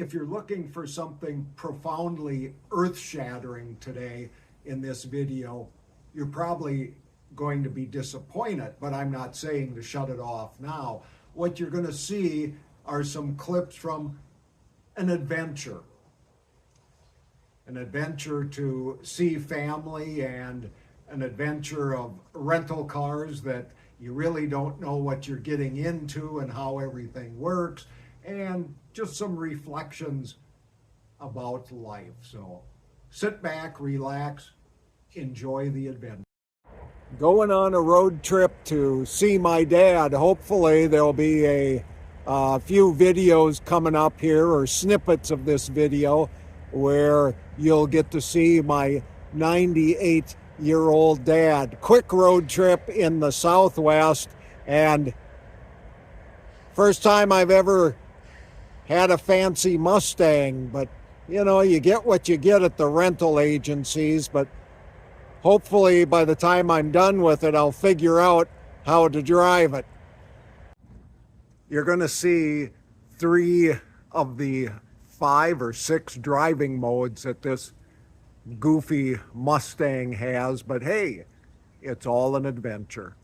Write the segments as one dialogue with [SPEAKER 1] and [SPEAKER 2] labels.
[SPEAKER 1] if you're looking for something profoundly earth-shattering today in this video, you're probably going to be disappointed, but I'm not saying to shut it off now. What you're going to see are some clips from an adventure to see family, and an adventure of rental cars that you really don't know what you're getting into and how everything works, and just some reflections about life. So sit back, relax, enjoy the adventure. Going on a road trip to see my dad. Hopefully there'll be a few videos coming up here, or snippets of this video, where you'll get to see my 98-year-old dad. Quick road trip in the Southwest, and first time I've ever had a fancy Mustang, but you know, you get what you get at the rental agencies, but hopefully by the time I'm done with it, I'll figure out how to drive it. You're going to see 3 of the 5 or 6 driving modes that this goofy Mustang has, but hey, it's all an adventure.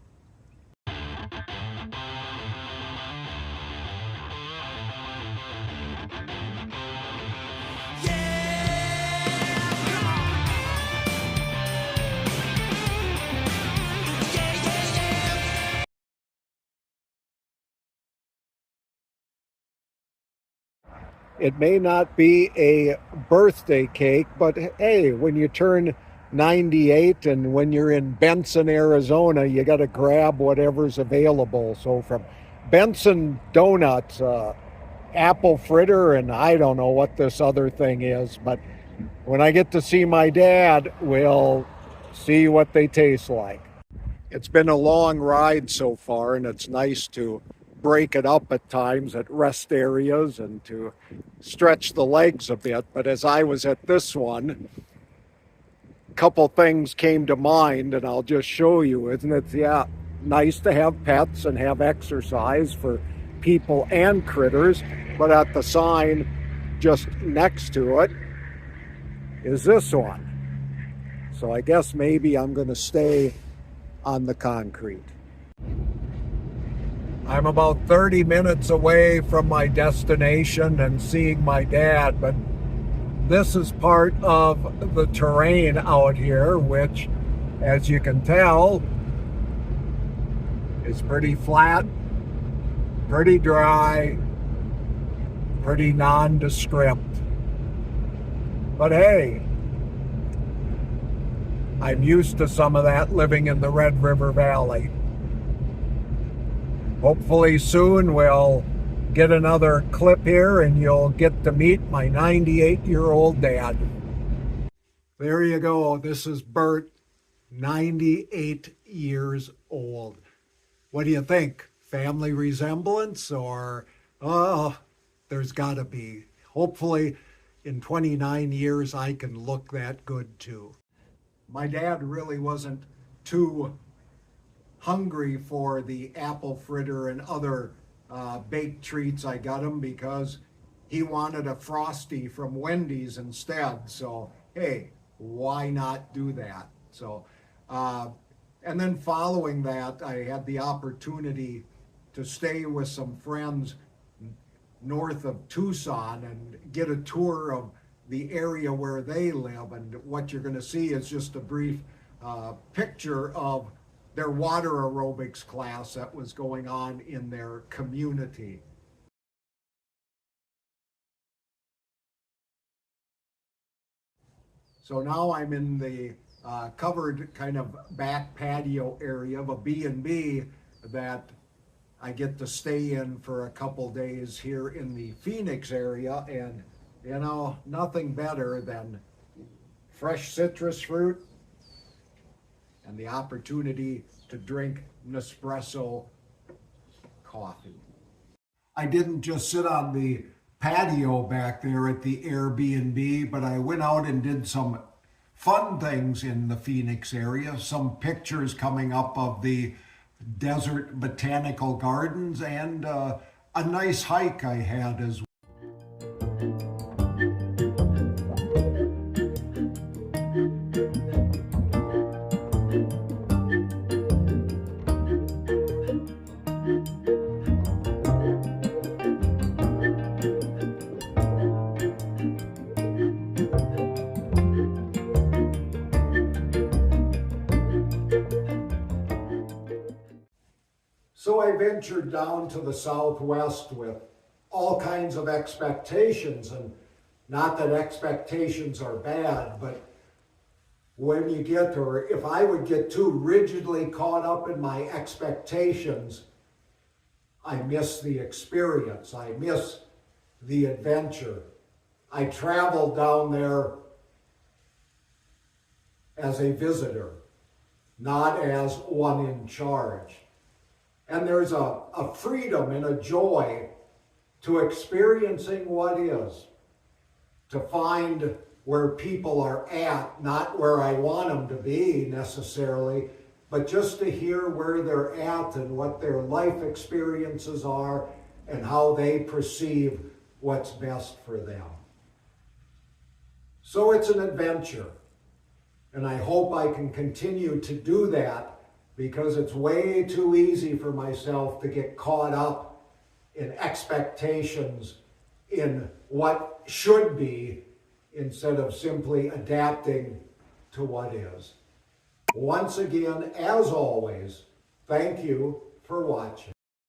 [SPEAKER 1] It may not be a birthday cake, but hey, when you turn 98 and when you're in Benson, Arizona, you got to grab whatever's available. So from Benson Donuts, apple fritter, and I don't know what this other thing is, but when I get to see my dad, we'll see what they taste like. It's been a long ride so far, and it's nice to break it up at times at rest areas and to stretch the legs a bit. But as I was at this one, a couple things came to mind, and I'll just show you. Isn't it, yeah, nice to have pets and have exercise for people and critters? But at the sign just next to it is this one. So I guess maybe I'm going to stay on the concrete. I'm about 30 minutes away from my destination and seeing my dad, but this is part of the terrain out here, which, as you can tell, is pretty flat, pretty dry, pretty nondescript. But hey, I'm used to some of that living in the Red River Valley. Hopefully soon we'll get another clip here and you'll get to meet my 98-year-old dad. There you go. This is Bert, 98 years old. What do you think? Family resemblance, or, oh, there's gotta be. Hopefully in 29 years I can look that good too. My dad really wasn't too hungry for the apple fritter and other baked treats I got him, because he wanted a Frosty from Wendy's instead. So hey, why not do that? So and then following that, I had the opportunity to stay with some friends north of Tucson and get a tour of the area where they live. And what you're going to see is just a brief picture of their water aerobics class that was going on in their community. So now I'm in the covered kind of back patio area of a B&B that I get to stay in for a couple days here in the Phoenix area. And you know, nothing better than fresh citrus fruit and the opportunity to drink Nespresso coffee. I didn't just sit on the patio back there at the Airbnb, but I went out and did some fun things in the Phoenix area. Some pictures coming up of the Desert Botanical Gardens, and a nice hike I had as well. ventured down to the Southwest with all kinds of expectations, and not that expectations are bad, but when you get, or if I would get too rigidly caught up in my expectations, I miss the experience. I miss the adventure. I traveled down there as a visitor, not as one in charge. And there's a freedom and a joy to experiencing what is, to find where people are at, not where I want them to be necessarily, but just to hear where they're at and what their life experiences are and how they perceive what's best for them. So it's an adventure, and I hope I can continue to do that, because it's way too easy for myself to get caught up in expectations in what should be, instead of simply adapting to what is. Once again, as always, thank you for watching.